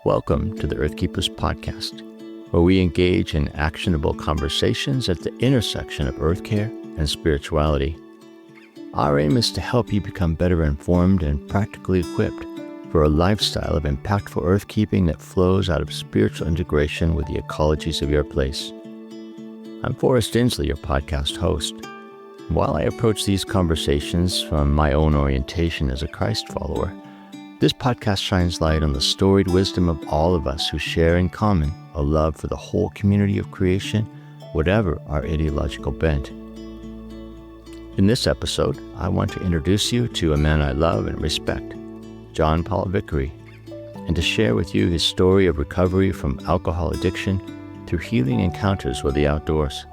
Welcome to the Earth Keepers podcast, where we engage in actionable conversations at the intersection of earth care and spirituality. Our aim is to help you become better informed and practically equipped for a lifestyle of impactful earth keeping that flows out of spiritual integration with the ecologies of your place. I'm Forrest Inslee, your podcast host. While I approach these conversations from my own orientation as a Christ follower, this podcast shines light on the storied wisdom of all of us who share in common a love for the whole community of creation, whatever our ideological bent. In this episode, I want to introduce you to a man I love and respect, John Paul Vicory, and to share with you his story of recovery from alcohol addiction through healing encounters with the outdoors.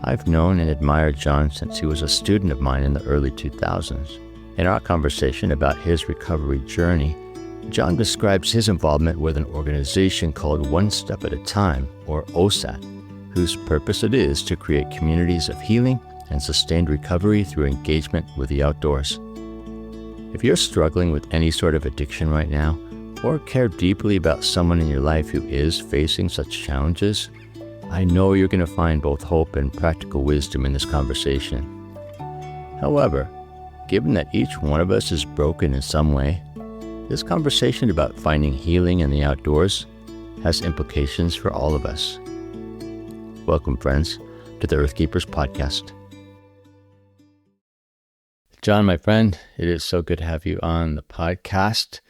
I've known and admired John since he was a student of mine in the early 2000s. In our conversation about his recovery journey, John describes his involvement with an organization called One Step at a Time, or OSAT, whose purpose it is to create communities of healing and sustained recovery through engagement with the outdoors. If you're struggling with any sort of addiction right now, or care deeply about someone in your life who is facing such challenges, I know you're going to find both hope and practical wisdom in this conversation. However, given that each one of us is broken in some way, this conversation about finding healing in the outdoors has implications for all of us. Welcome, friends, to the Earth Keepers podcast. John, my friend, it is so good to have you on the podcast.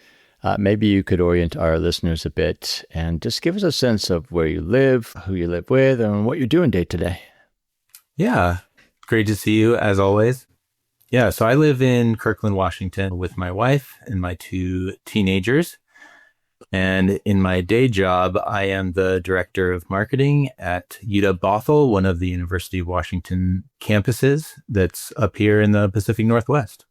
Maybe you could orient our listeners a bit and just give us a sense of where you live, who you live with, and what you're doing day to day. Yeah, great to see you as always. Yeah, so I live in Kirkland, Washington with my wife and my two teenagers. And in my day job, I am the director of marketing at UW-Bothell, one of the University of Washington campuses that's up here in the Pacific Northwest.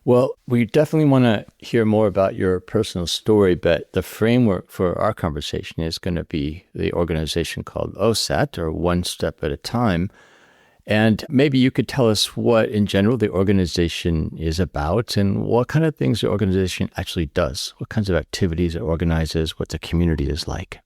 Well, we definitely want to hear more about your personal story, but the framework for our conversation is going to be the organization called OSAT, or One Step at a Time. And maybe you could tell us what, in general, the organization is about and what kind of things the organization actually does, what kinds of activities it organizes, what the community is like.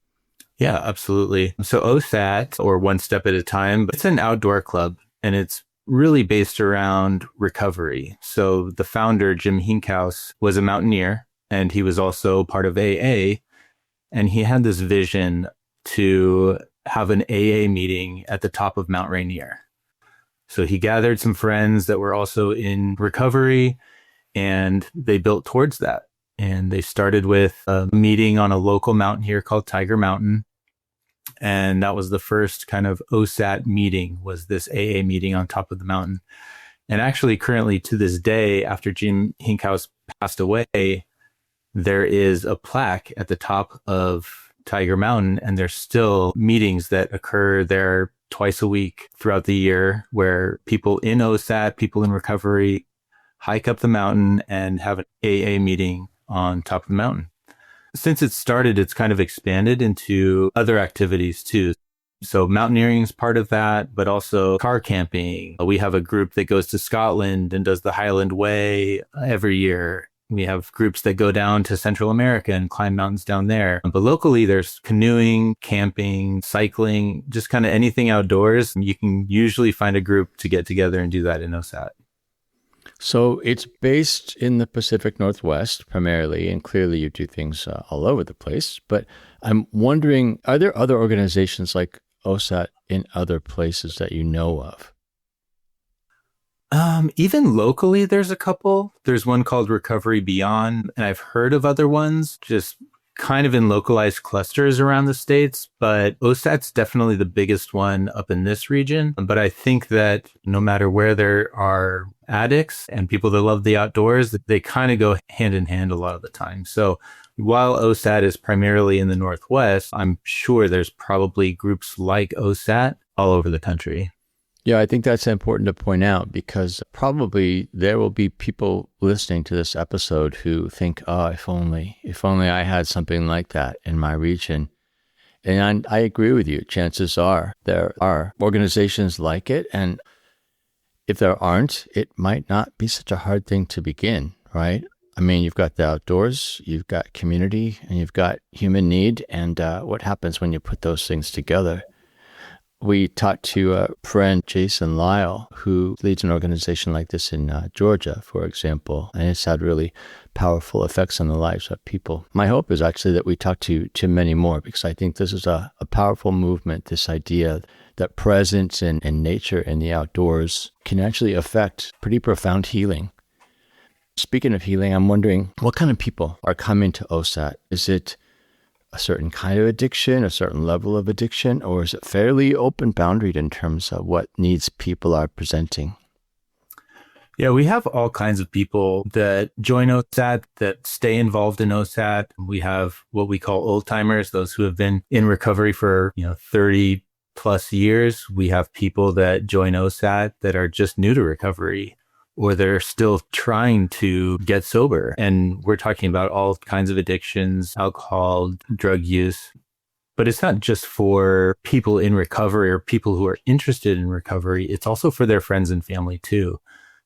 Yeah, absolutely. So OSAT, or One Step at a Time, it's an outdoor club, and it's really based around recovery. So the founder, Jim Hinkhouse, was a mountaineer, and he was also part of AA, and he had this vision to have an AA meeting at the top of Mount Rainier. So he gathered some friends that were also in recovery, and they built towards that. And they started with a meeting on a local mountain here called Tiger Mountain. And that was the first kind of OSAT meeting, was this AA meeting on top of the mountain. And actually, currently to this day, after Jim Hinkhouse passed away, there is a plaque at the top of Tiger Mountain, and there's still meetings that occur there twice a week throughout the year, where people in OSAT, people in recovery, hike up the mountain and have an AA meeting on top of the mountain. Since it started, it's kind of expanded into other activities too. So mountaineering is part of that, but also car camping. We have a group that goes to Scotland and does the Highland Way every year. We have groups that go down to Central America and climb mountains down there. But locally, there's canoeing, camping, cycling, just kind of anything outdoors. You can usually find a group to get together and do that in OSAT. So it's based in the Pacific Northwest primarily, and clearly you do things all over the place. But I'm wondering, are there other organizations like OSAT in other places that you know of? Even locally, there's a couple. There's one called Recovery Beyond, and I've heard of other ones just kind of in localized clusters around the States, but OSAT's definitely the biggest one up in this region. But I think that no matter where there are addicts and people that love the outdoors, they kind of go hand in hand a lot of the time. So while OSAT is primarily in the Northwest, I'm sure there's probably groups like OSAT all over the country. Yeah, I think that's important to point out, because probably there will be people listening to this episode who think, oh, if only I had something like that in my region. And I agree with you. Chances are there are organizations like it. And if there aren't, it might not be such a hard thing to begin, right? I mean, you've got the outdoors, you've got community, and you've got human need. And what happens when you put those things together? We talked to a friend, Jason Lyle, who leads an organization like this in Georgia, for example, and it's had really powerful effects on the lives of people. My hope is actually that we talk to many more, because I think this is a powerful movement, this idea that presence in nature and the outdoors can actually affect pretty profound healing. Speaking of healing, I'm wondering what kind of people are coming to OSAT? Is it a certain kind of addiction, a certain level of addiction, or is it fairly open-boundaried in terms of what needs people are presenting? Yeah, we have all kinds of people that join OSAT, that stay involved in OSAT. We have what we call old timers, those who have been in recovery for 30 plus years. We have people that join OSAT that are just new to recovery, or they're still trying to get sober. And we're talking about all kinds of addictions, alcohol, drug use. But it's not just for people in recovery or people who are interested in recovery. It's also for their friends and family too.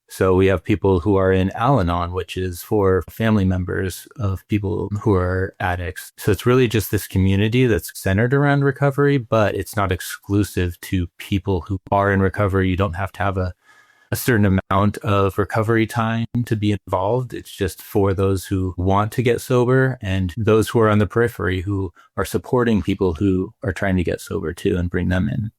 So we have people who are in Al-Anon, which is for family members of people who are addicts. So it's really just this community that's centered around recovery, but it's not exclusive to people who are in recovery. You don't have to have a certain amount of recovery time to be involved. It's just for those who want to get sober and those who are on the periphery who are supporting people who are trying to get sober too and bring them in.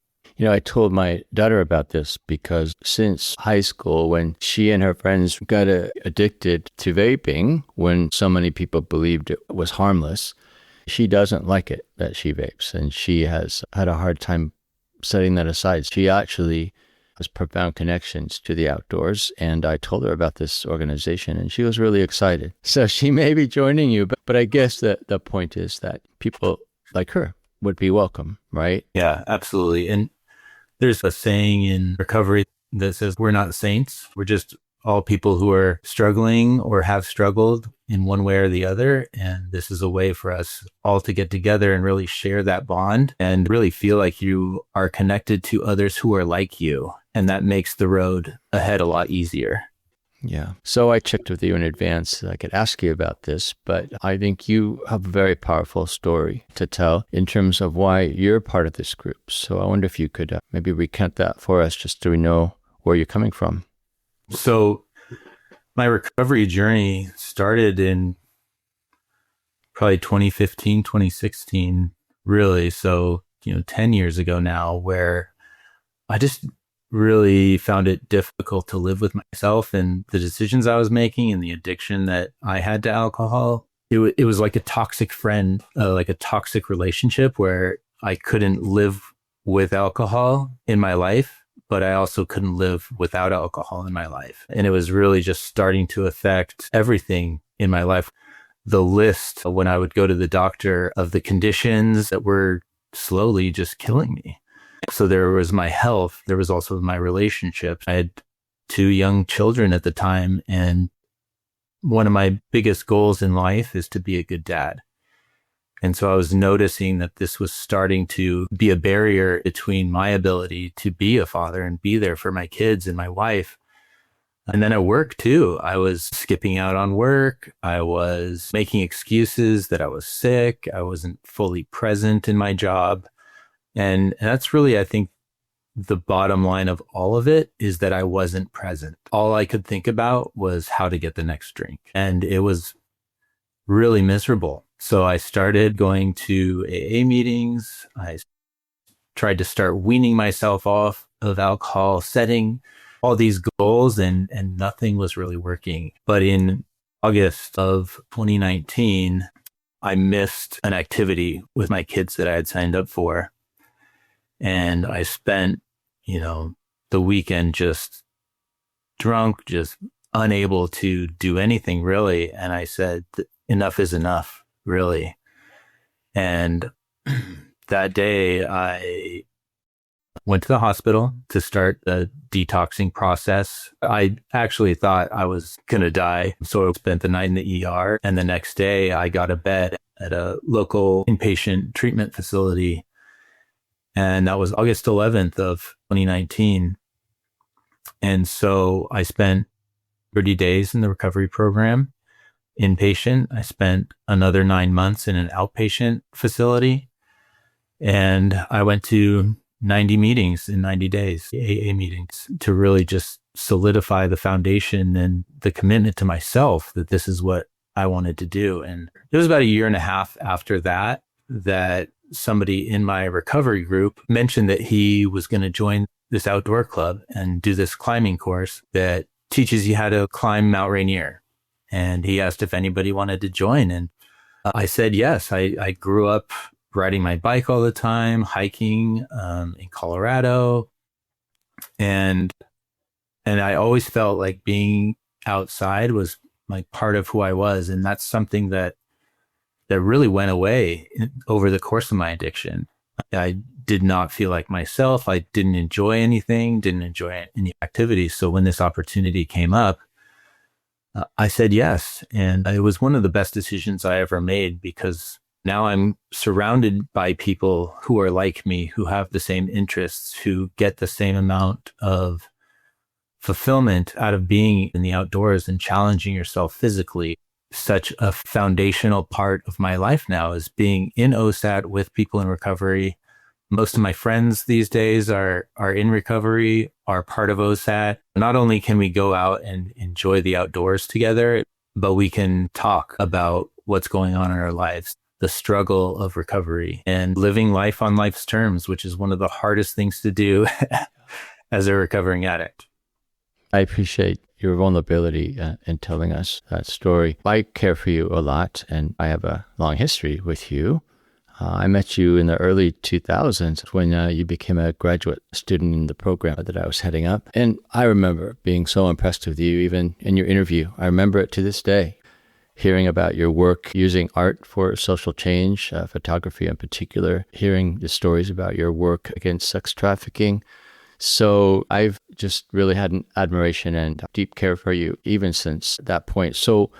I told my daughter about this because since high school, when she and her friends got addicted to vaping, when so many people believed it was harmless, she doesn't like it that she vapes, and she has had a hard time setting that aside. She actually has profound connections to the outdoors, and I told her about this organization, and she was really excited. So she may be joining you, but I guess the point is that people like her would be welcome, right? Yeah, absolutely. And there's a saying in recovery that says we're not saints. We're just all people who are struggling or have struggled in one way or the other. And this is a way for us all to get together and really share that bond and really feel like you are connected to others who are like you. And that makes the road ahead a lot easier. Yeah. So I checked with you in advance. I could ask you about this, but I think you have a very powerful story to tell in terms of why you're part of this group. So I wonder if you could maybe recount that for us, just so we know where you're coming from. So my recovery journey started in probably 2015, 2016, really. So, 10 years ago now, where I just really found it difficult to live with myself and the decisions I was making and the addiction that I had to alcohol. It was like a toxic friend, like a toxic relationship where I couldn't live with alcohol in my life, but I also couldn't live without alcohol in my life. And it was really just starting to affect everything in my life. The list when I would go to the doctor of the conditions that were slowly just killing me. So there was my health. There was also my relationships. I had 2 young children at the time. And one of my biggest goals in life is to be a good dad. And so I was noticing that this was starting to be a barrier between my ability to be a father and be there for my kids and my wife. And then at work too, I was skipping out on work. I was making excuses that I was sick. I wasn't fully present in my job. And that's really, I think, the bottom line of all of it is that I wasn't present. All I could think about was how to get the next drink. And it was really miserable. So I started going to AA meetings. I tried to start weaning myself off of alcohol, setting all these goals, and nothing was really working. But in August of 2019, I missed an activity with my kids that I had signed up for. And I spent, the weekend just drunk, just unable to do anything really. And I said, enough is enough, really. And that day I went to the hospital to start the detoxing process. I actually thought I was going to die. So I spent the night in the ER. And the next day I got a bed at a local inpatient treatment facility. And that was August 11th of 2019. And so I spent 30 days in the recovery program. inpatient. I spent another 9 months in an outpatient facility. And I went to 90 meetings in 90 days, AA meetings, to really just solidify the foundation and the commitment to myself that this is what I wanted to do. And it was about a year and a half after that, that somebody in my recovery group mentioned that he was going to join this outdoor club and do this climbing course that teaches you how to climb Mount Rainier. And he asked if anybody wanted to join. And I said yes. I grew up riding my bike all the time, hiking in Colorado. And I always felt like being outside was like part of who I was. And that's something that really went away over the course of my addiction. I did not feel like myself. I didn't enjoy anything, didn't enjoy any activities. So when this opportunity came up, I said yes. And it was one of the best decisions I ever made, because now I'm surrounded by people who are like me, who have the same interests, who get the same amount of fulfillment out of being in the outdoors and challenging yourself physically. Such a foundational part of my life now is being in OSAT with people in recovery. Most of my friends these days are in recovery, are part of OSAT. Not only can we go out and enjoy the outdoors together, but we can talk about what's going on in our lives, the struggle of recovery and living life on life's terms, which is one of the hardest things to do as a recovering addict. I appreciate your vulnerability in telling us that story. I care for you a lot, and I have a long history with you. I met you in the early 2000s when you became a graduate student in the program that I was heading up. And I remember being so impressed with you, even in your interview. I remember it to this day, hearing about your work using art for social change, photography in particular, hearing the stories about your work against sex trafficking. So I've just really had an admiration and deep care for you even since that point. So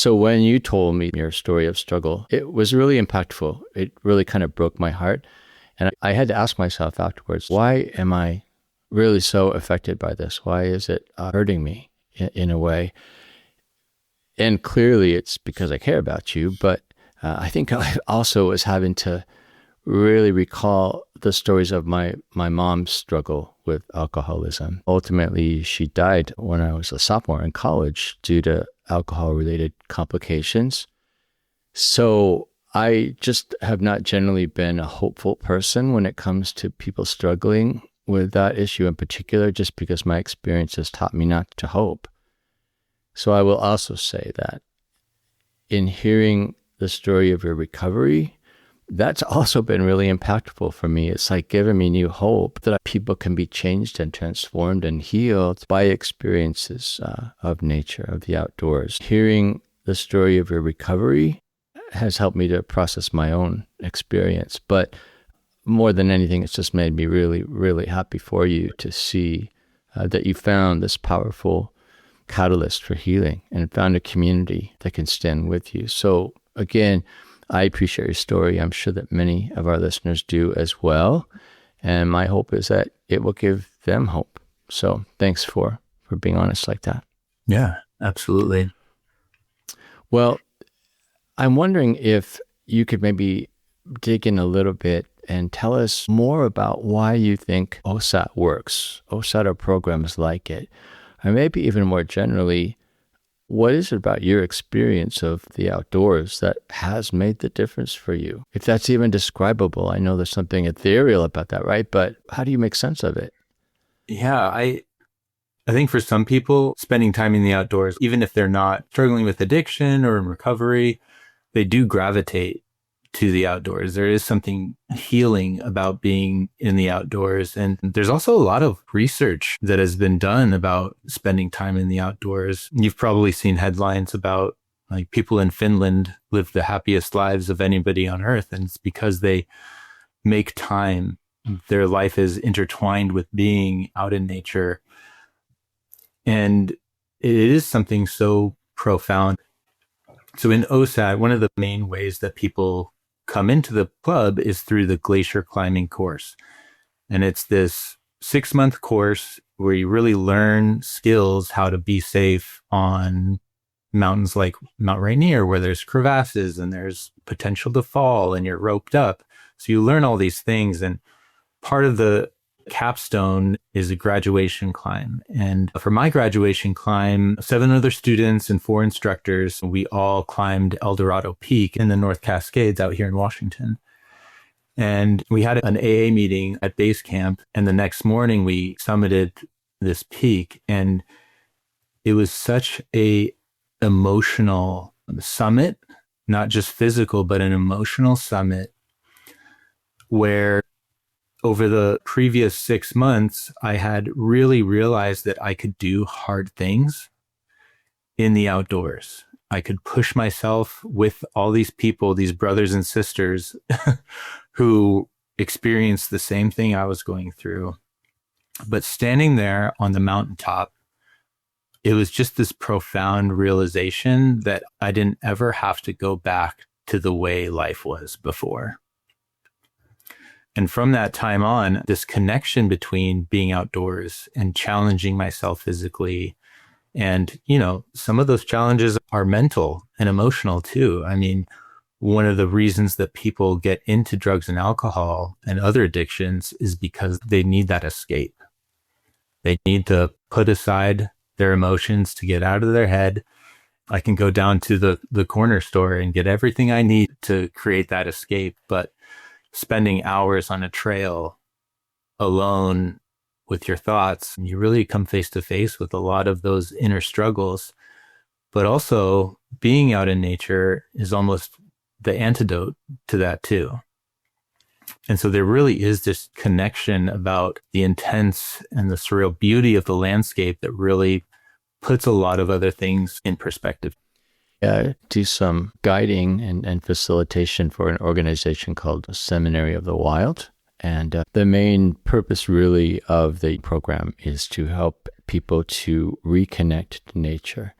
when you told me your story of struggle, it was really impactful. It really kind of broke my heart. And I had to ask myself afterwards, why am I really so affected by this? Why is it hurting me in a way? And clearly it's because I care about you, but I think I also was having to really recall the stories of my mom's struggle with alcoholism. Ultimately, she died when I was a sophomore in college due to alcohol-related complications. So I just have not generally been a hopeful person when it comes to people struggling with that issue in particular, just because my experience has taught me not to hope. So I will also say that in hearing the story of your recovery, that's also been really impactful for me. It's like giving me new hope that people can be changed and transformed and healed by experiences of nature, of the outdoors. Hearing the story of your recovery has helped me to process my own experience. But more than anything, it's just made me really, really happy for you to see that you found this powerful catalyst for healing and found a community that can stand with you. So again, I appreciate your story. I'm sure that many of our listeners do as well. And my hope is that it will give them hope. So thanks for being honest like that. Yeah, absolutely. Well, I'm wondering if you could maybe dig in a little bit and tell us more about why you think OSAT works, OSAT or programs like it, or maybe even more generally, what is it about your experience of the outdoors that has made the difference for you? If that's even describable, I know there's something ethereal about that, right? But how do you make sense of it? Yeah, I think for some people, spending time in the outdoors, even if they're not struggling with addiction or in recovery, they do gravitate to the outdoors. There is something healing about being in the outdoors. And there's also a lot of research that has been done about spending time in the outdoors. You've probably seen headlines about like people in Finland live the happiest lives of anybody on earth. And it's because they make time. Their life is intertwined with being out in nature. And it is something so profound. So in OSAT, one of the main ways that people come into the club is through the glacier climbing course. And it's this 6-month course where you really learn skills, how to be safe on mountains like Mount Rainier, where there's crevasses and there's potential to fall and you're roped up. So you learn all these things. And part of the capstone is a graduation climb. And for my graduation climb, 7 other students and 4 instructors, we all climbed El Dorado Peak in the North Cascades out here in Washington. And we had an AA meeting at base camp. And the next morning we summited this peak. And it was such a emotional summit, not just physical, but an emotional summit where over the previous 6 months, I had really realized that I could do hard things in the outdoors. I could push myself with all these people, these brothers and sisters who experienced the same thing I was going through. But standing there on the mountaintop, it was just this profound realization that I didn't ever have to go back to the way life was before. And from that time on, this connection between being outdoors and challenging myself physically, and, some of those challenges are mental and emotional too. I mean, one of the reasons that people get into drugs and alcohol and other addictions is because they need that escape. They need to put aside their emotions to get out of their head. I can go down to the corner store and get everything I need to create that escape. But spending hours on a trail alone with your thoughts, you really come face to face with a lot of those inner struggles. But also being out in nature is almost the antidote to that too. And so there really is this connection about the intense and the surreal beauty of the landscape that really puts a lot of other things in perspective. I do some guiding and facilitation for an organization called Seminary of the Wild. And the main purpose really of the program is to help people to reconnect to nature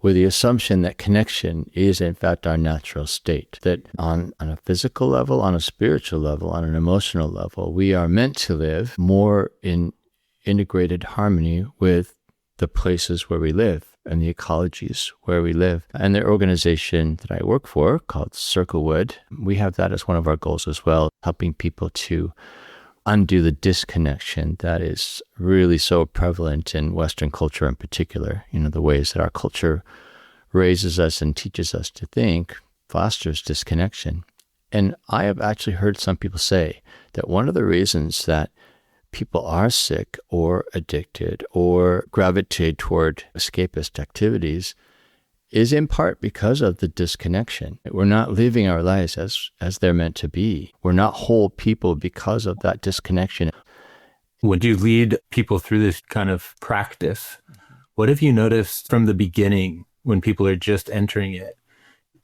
with the assumption that connection is in fact our natural state, that on a physical level, on a spiritual level, on an emotional level, we are meant to live more in integrated harmony with the places where we live and the ecologies where we live. And the organization that I work for, called Circlewood, we have that as one of our goals as well, helping people to undo the disconnection that is really so prevalent in Western culture in particular. The ways that our culture raises us and teaches us to think fosters disconnection. And I have actually heard some people say that one of the reasons that people are sick or addicted or gravitate toward escapist activities is in part because of the disconnection. We're not living our lives as they're meant to be. We're not whole people because of that disconnection. When you lead people through this kind of practice, what have you noticed from the beginning when people are just entering it,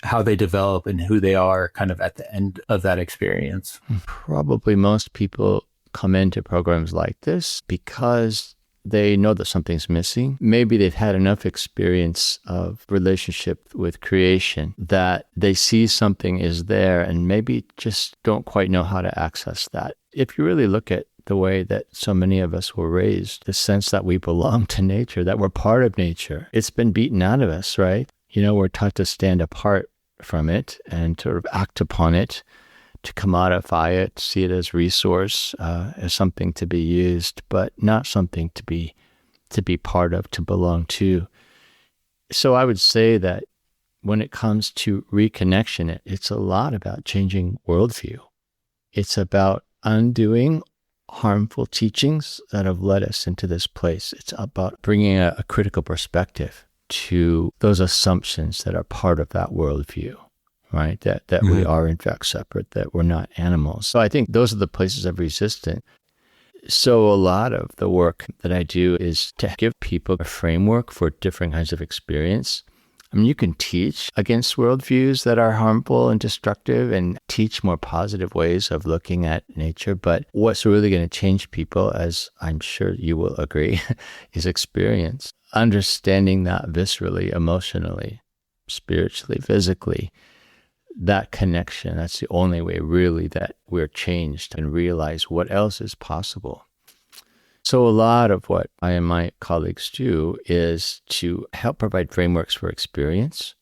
how they develop and who they are kind of at the end of that experience? Probably most people come into programs like this because they know that something's missing. Maybe they've had enough experience of relationship with creation that they see something is there and maybe just don't quite know how to access that. If you really look at the way that so many of us were raised, the sense that we belong to nature, that we're part of nature, it's been beaten out of us, right? We're taught to stand apart from it and sort of act upon it, to commodify it, see it as resource, as something to be used, but not something to be part of, to belong to. So I would say that when it comes to reconnection, it's a lot about changing worldview. It's about undoing harmful teachings that have led us into this place. It's about bringing a critical perspective to those assumptions that are part of that worldview. Right? That mm-hmm. we are in fact separate, that we're not animals. So I think those are the places of resistance. So a lot of the work that I do is to give people a framework for different kinds of experience. I mean, you can teach against worldviews that are harmful and destructive and teach more positive ways of looking at nature. But what's really going to change people, as I'm sure you will agree, is experience. Understanding that viscerally, emotionally, spiritually, physically. That connection, that's the only way really that we're changed and realize what else is possible. So a lot of what I and my colleagues do is to help provide frameworks for experience.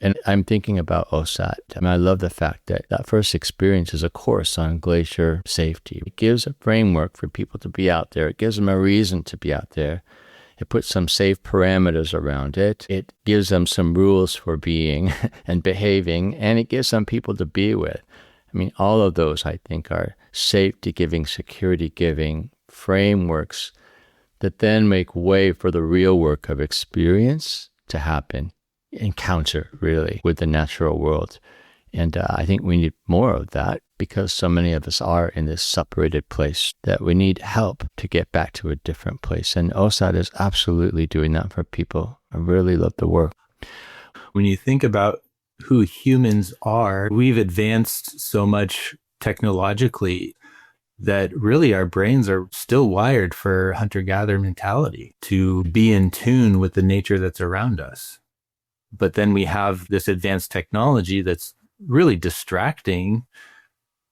And I'm thinking about OSAT. I mean, I love the fact that that first experience is a course on glacier safety. It gives a framework for people to be out there. It gives them a reason to be out there. It puts some safe parameters around it. It gives them some rules for being and behaving, and it gives them people to be with. I mean, all of those, I think, are safety-giving, security-giving frameworks that then make way for the real work of experience to happen, encounter, really, with the natural world. And I think we need more of that because so many of us are in this separated place that we need help to get back to a different place. And OSAT is absolutely doing that for people. I really love the work. When you think about who humans are, we've advanced so much technologically that really our brains are still wired for hunter-gatherer mentality to be in tune with the nature that's around us. But then we have this advanced technology that's really distracting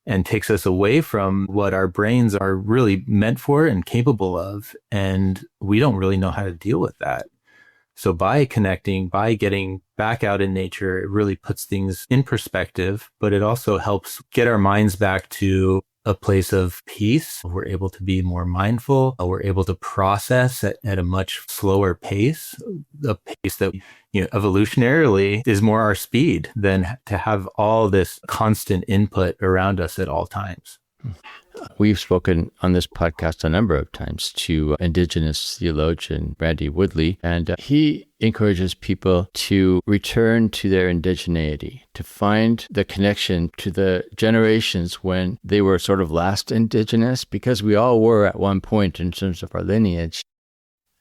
and takes us away from what our brains are really meant for and capable of. And we don't really know how to deal with that. So by connecting, by getting back out in nature, it really puts things in perspective, but it also helps get our minds back to a place of peace. We're able to be more mindful. We're able to process at a much slower pace, a pace that, evolutionarily is more our speed than to have all this constant input around us at all times. We've spoken on this podcast a number of times to Indigenous theologian Randy Woodley, and he encourages people to return to their indigeneity, to find the connection to the generations when they were sort of last indigenous, because we all were at one point in terms of our lineage.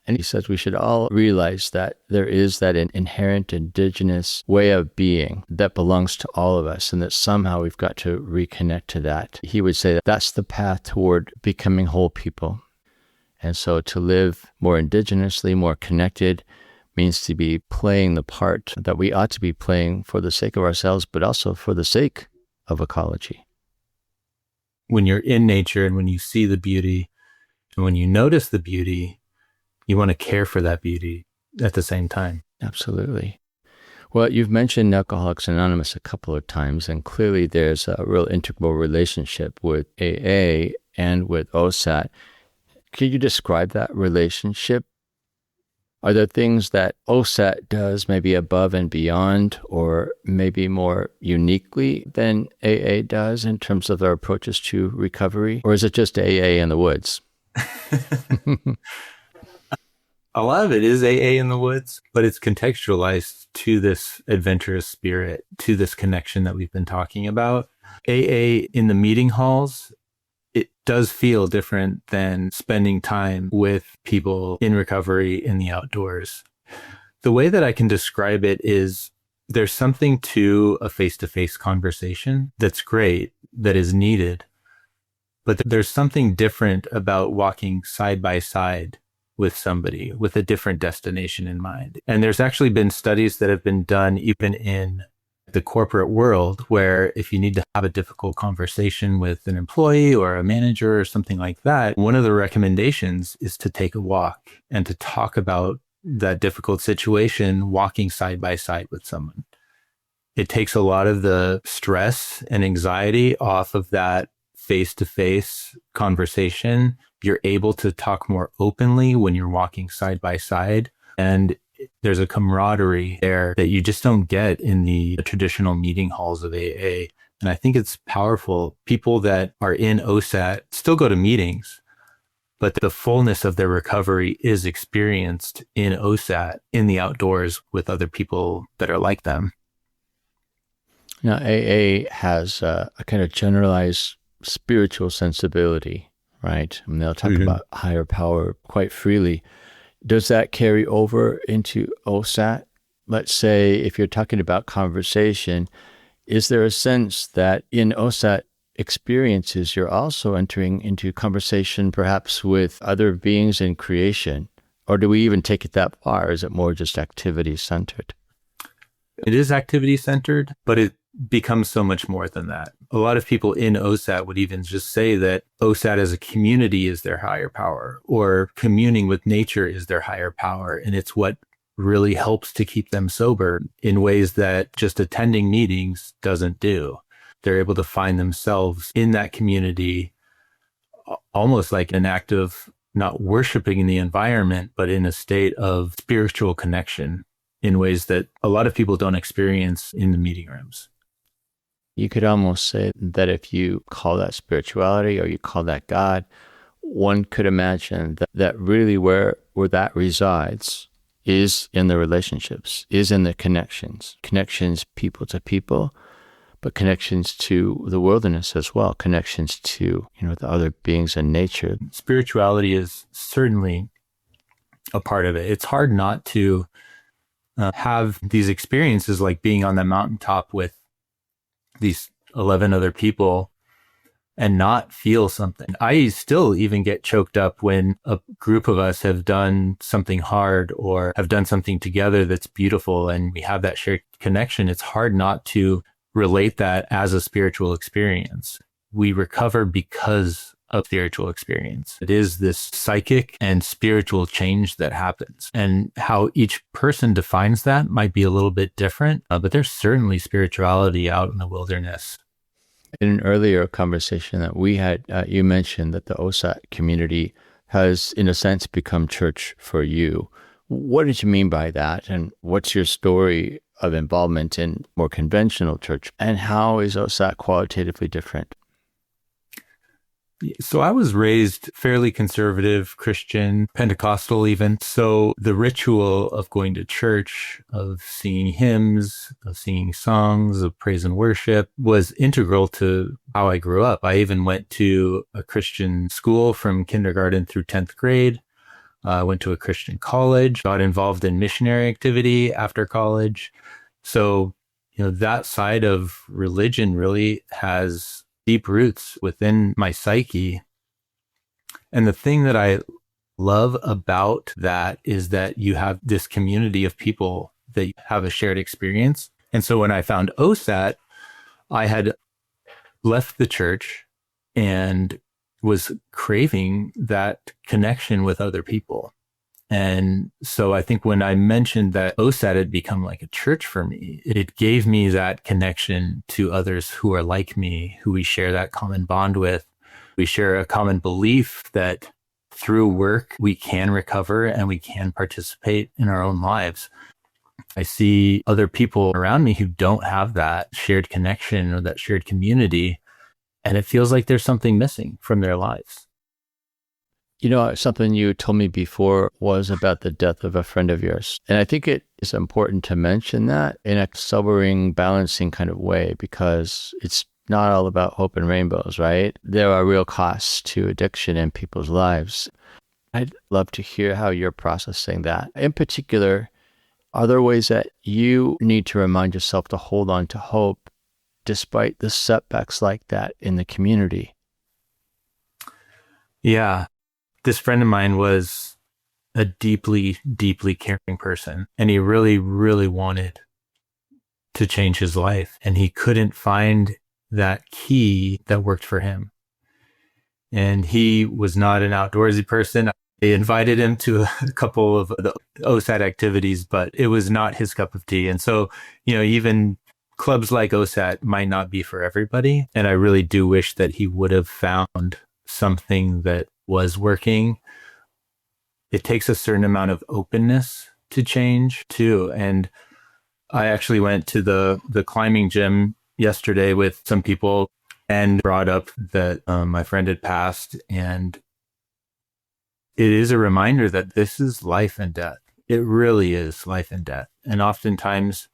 And he says we should all realize that there is that inherent indigenous way of being that belongs to all of us, and that somehow we've got to reconnect to that. He would say that that's the path toward becoming whole people. And so to live more indigenously, more connected, means to be playing the part that we ought to be playing for the sake of ourselves, but also for the sake of ecology. When you're in nature and when you see the beauty and when you notice the beauty, you want to care for that beauty at the same time. Absolutely. Well, you've mentioned Alcoholics Anonymous a couple of times, and clearly there's a real integral relationship with AA and with OSAT. Could you describe that relationship? Are there things that OSAT does maybe above and beyond, or maybe more uniquely than AA does in terms of their approaches to recovery? Or is it just AA in the woods? A lot of it is AA in the woods, but it's contextualized to this adventurous spirit, to this connection that we've been talking about. AA in the meeting halls, it does feel different than spending time with people in recovery in the outdoors. The way that I can describe it is there's something to a face-to-face conversation that's great, that is needed, but there's something different about walking side by side with somebody with a different destination in mind. And there's actually been studies that have been done even in the corporate world, where if you need to have a difficult conversation with an employee or a manager or something like that, one of the recommendations is to take a walk and to talk about that difficult situation, walking side by side with someone. It takes a lot of the stress and anxiety off of that face-to-face conversation. You're able to talk more openly when you're walking side by side. And there's a camaraderie there that you just don't get in the traditional meeting halls of AA. And I think it's powerful. People that are in OSAT still go to meetings, but the fullness of their recovery is experienced in OSAT, in the outdoors with other people that are like them. Now, AA has a kind of generalized spiritual sensibility, right? And they'll talk about higher power quite freely. Does that carry over into OSAT? Let's say if you're talking about conversation, is there a sense that in OSAT experiences, you're also entering into conversation perhaps with other beings in creation? Or do we even take it that far? Is it more just activity centered? It is activity centered, but becomes so much more than that. A lot of people in OSAT would even just say that OSAT as a community is their higher power, or communing with nature is their higher power. And it's what really helps to keep them sober in ways that just attending meetings doesn't do. They're able to find themselves in that community, almost like an act of not worshiping the environment, but in a state of spiritual connection in ways that a lot of people don't experience in the meeting rooms. You could almost say that if you call that spirituality or you call that God, one could imagine that really where that resides is in the relationships, is in the connections people to people, but connections to the wilderness as well, connections to, the other beings in nature. Spirituality is certainly a part of it. It's hard not to have these experiences like being on the mountaintop with these 11 other people and not feel something. I still even get choked up when a group of us have done something hard or have done something together that's beautiful and we have that shared connection. It's hard not to relate that as a spiritual experience. We recover because of spiritual experience. It is this psychic and spiritual change that happens. And how each person defines that might be a little bit different, but there's certainly spirituality out in the wilderness. In an earlier conversation that we had, you mentioned that the OSAT community has, in a sense, become church for you. What did you mean by that? And what's your story of involvement in more conventional church? And how is OSAT qualitatively different? So I was raised fairly conservative, Christian, Pentecostal even. So the ritual of going to church, of singing hymns, of singing songs, of praise and worship was integral to how I grew up. I even went to a Christian school from kindergarten through 10th grade. I went to a Christian college, got involved in missionary activity after college. So, that side of religion really has deep roots within my psyche. And the thing that I love about that is that you have this community of people that have a shared experience. And so when I found OSAT, I had left the church and was craving that connection with other people. And so I think when I mentioned that OSAT had become like a church for me, it gave me that connection to others who are like me, who we share that common bond with. We share a common belief that through work, we can recover and we can participate in our own lives. I see other people around me who don't have that shared connection or that shared community, and it feels like there's something missing from their lives. Something you told me before was about the death of a friend of yours. And I think it is important to mention that in a sobering, balancing kind of way, because it's not all about hope and rainbows, right? There are real costs to addiction in people's lives. I'd love to hear how you're processing that. In particular, are there ways that you need to remind yourself to hold on to hope despite the setbacks like that in the community? Yeah. This friend of mine was a deeply, deeply caring person, and he really, really wanted to change his life, and he couldn't find that key that worked for him. And he was not an outdoorsy person. They invited him to a couple of the OSAT activities, but it was not his cup of tea. And so, even clubs like OSAT might not be for everybody. And I really do wish that he would have found something that was working. It takes a certain amount of openness to change too. And I actually went to the climbing gym yesterday with some people and brought up that my friend had passed. And it is a reminder that this is life and death. It really is life and death. And oftentimes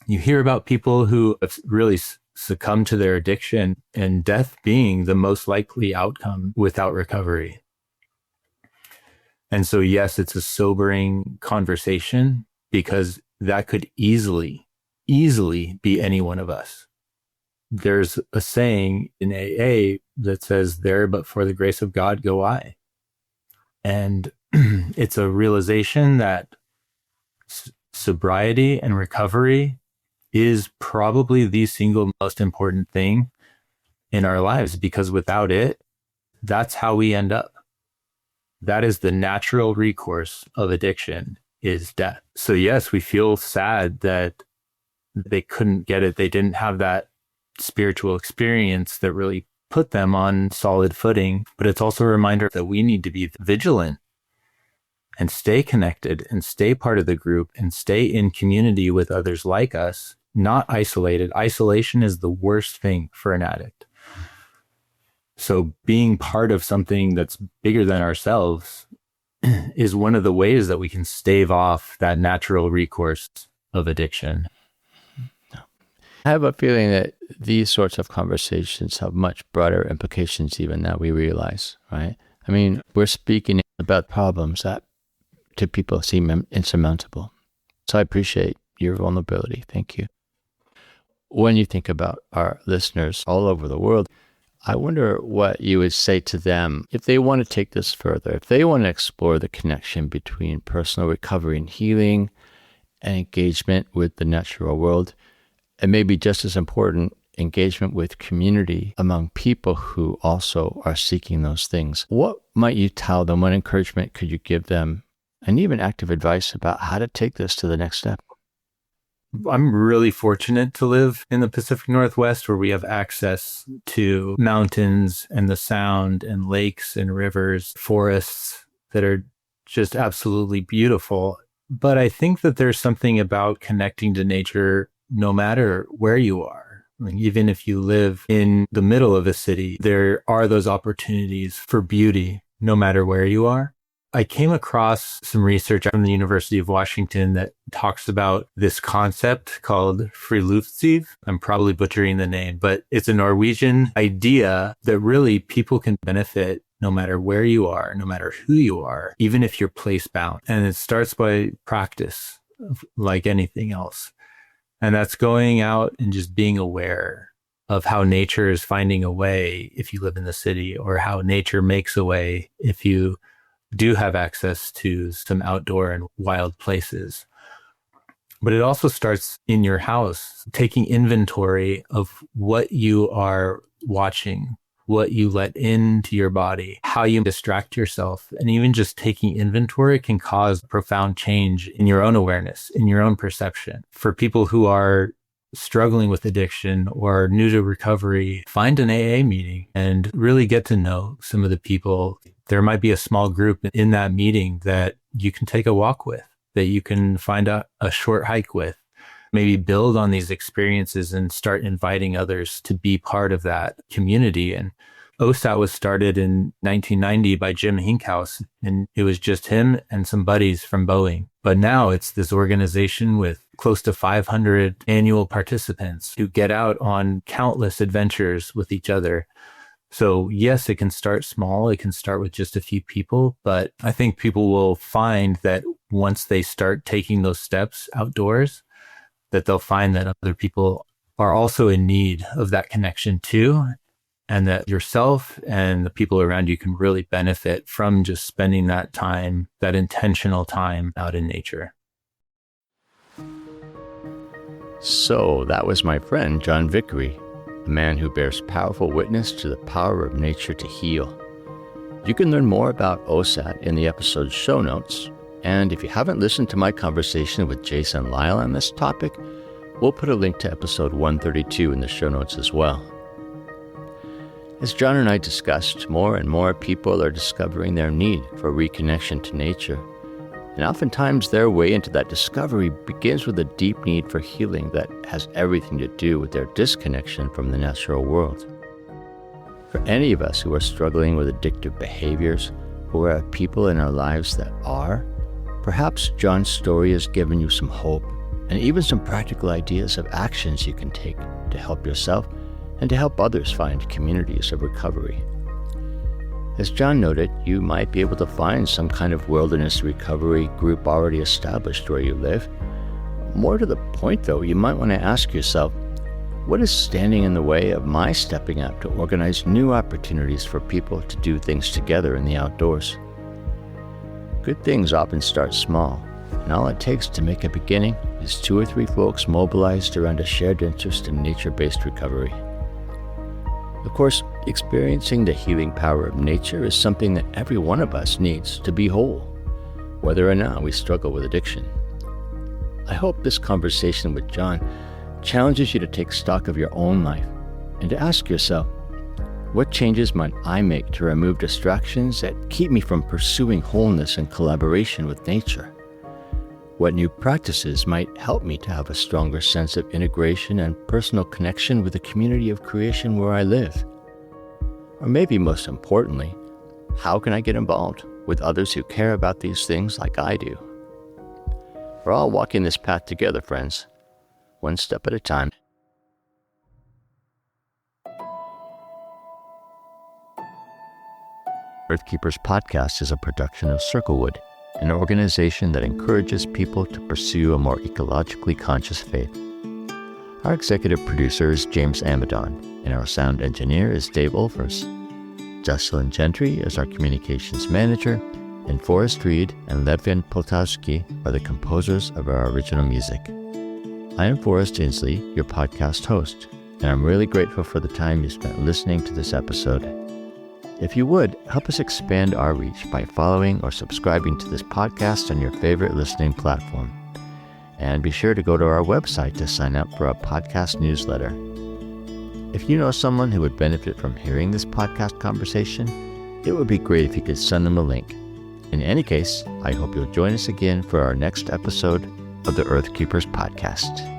you hear about people who have really succumb to their addiction, and death being the most likely outcome without recovery. And so, yes, it's a sobering conversation because that could easily be any one of us. There's a saying in AA that says, "There, but for the grace of God, go I." And it's a realization that sobriety and recovery is probably the single most important thing in our lives, because without it, that's how we end up. That is the natural recourse of addiction, is death. So yes, we feel sad that they couldn't get it. They didn't have that spiritual experience that really put them on solid footing. But it's also a reminder that we need to be vigilant and stay connected and stay part of the group and stay in community with others like us, not isolated. Isolation is the worst thing for an addict. So being part of something that's bigger than ourselves is one of the ways that we can stave off that natural recourse of addiction. I have a feeling that these sorts of conversations have much broader implications even than we realize, right? I mean, we're speaking about problems that to people seem insurmountable. So I appreciate your vulnerability. Thank you. When you think about our listeners all over the world, I wonder what you would say to them if they want to take this further, if they want to explore the connection between personal recovery and healing and engagement with the natural world, and maybe just as important, engagement with community among people who also are seeking those things. What might you tell them? What encouragement could you give them? And even active advice about how to take this to the next step? I'm really fortunate to live in the Pacific Northwest, where we have access to mountains and the sound and lakes and rivers, forests that are just absolutely beautiful. But I think that there's something about connecting to nature no matter where you are. I mean, even if you live in the middle of a city, there are those opportunities for beauty no matter where you are. I came across some research from the University of Washington that talks about this concept called friluftsliv. I'm probably butchering the name, but it's a Norwegian idea that really people can benefit no matter where you are, no matter who you are, even if you're place bound. And it starts by practice, like anything else. And that's going out and just being aware of how nature is finding a way if you live in the city, or how nature makes a way if you do have access to some outdoor and wild places. But it also starts in your house, taking inventory of what you are watching, what you let into your body, how you distract yourself. And even just taking inventory can cause profound change in your own awareness, in your own perception. For people who are struggling with addiction or new to recovery, find an AA meeting and really get to know some of the people. There might be a small group in that meeting that you can take a walk with, that you can find a short hike with. Maybe build on these experiences and start inviting others to be part of that community. And OSAT was started in 1990 by Jim Hinkhouse, and it was just him and some buddies from Boeing. But now it's this organization with close to 500 annual participants who get out on countless adventures with each other. So yes, it can start small. It can start with just a few people, but I think people will find that once they start taking those steps outdoors, that they'll find that other people are also in need of that connection too, and that yourself and the people around you can really benefit from just spending that time, that intentional time out in nature. So that was my friend, John Vicory, a man who bears powerful witness to the power of nature to heal. You can learn more about OSAT in the episode's show notes. And if you haven't listened to my conversation with Jason Lyle on this topic, we'll put a link to episode 132 in the show notes as well. As John and I discussed, more and more people are discovering their need for reconnection to nature. And oftentimes their way into that discovery begins with a deep need for healing that has everything to do with their disconnection from the natural world. For any of us who are struggling with addictive behaviors, or have people in our lives that are, perhaps John's story has given you some hope and even some practical ideas of actions you can take to help yourself and to help others find communities of recovery. As John noted, you might be able to find some kind of wilderness recovery group already established where you live. More to the point, though, you might want to ask yourself, what is standing in the way of my stepping up to organize new opportunities for people to do things together in the outdoors? Good things often start small, and all it takes to make a beginning is 2 or 3 folks mobilized around a shared interest in nature-based recovery. Of course, experiencing the healing power of nature is something that every one of us needs to be whole, whether or not we struggle with addiction. I hope this conversation with John challenges you to take stock of your own life and to ask yourself, what changes might I make to remove distractions that keep me from pursuing wholeness and collaboration with nature? What new practices might help me to have a stronger sense of integration and personal connection with the community of creation where I live? Or maybe most importantly, how can I get involved with others who care about these things like I do? We're all walking this path together, friends, one step at a time. Earthkeepers Podcast is a production of Circlewood, an organization that encourages people to pursue a more ecologically conscious faith. Our executive producer is James Amadon, and our sound engineer is Dave Olfers. Jocelyn Gentry is our communications manager, and Forrest Reed and Levin Poltavsky are the composers of our original music. I am Forrest Inslee, your podcast host, and I'm really grateful for the time you spent listening to this episode. If you would, help us expand our reach by following or subscribing to this podcast on your favorite listening platform. And be sure to go to our website to sign up for a podcast newsletter. If you know someone who would benefit from hearing this podcast conversation, it would be great if you could send them a link. In any case, I hope you'll join us again for our next episode of the Earthkeepers Podcast.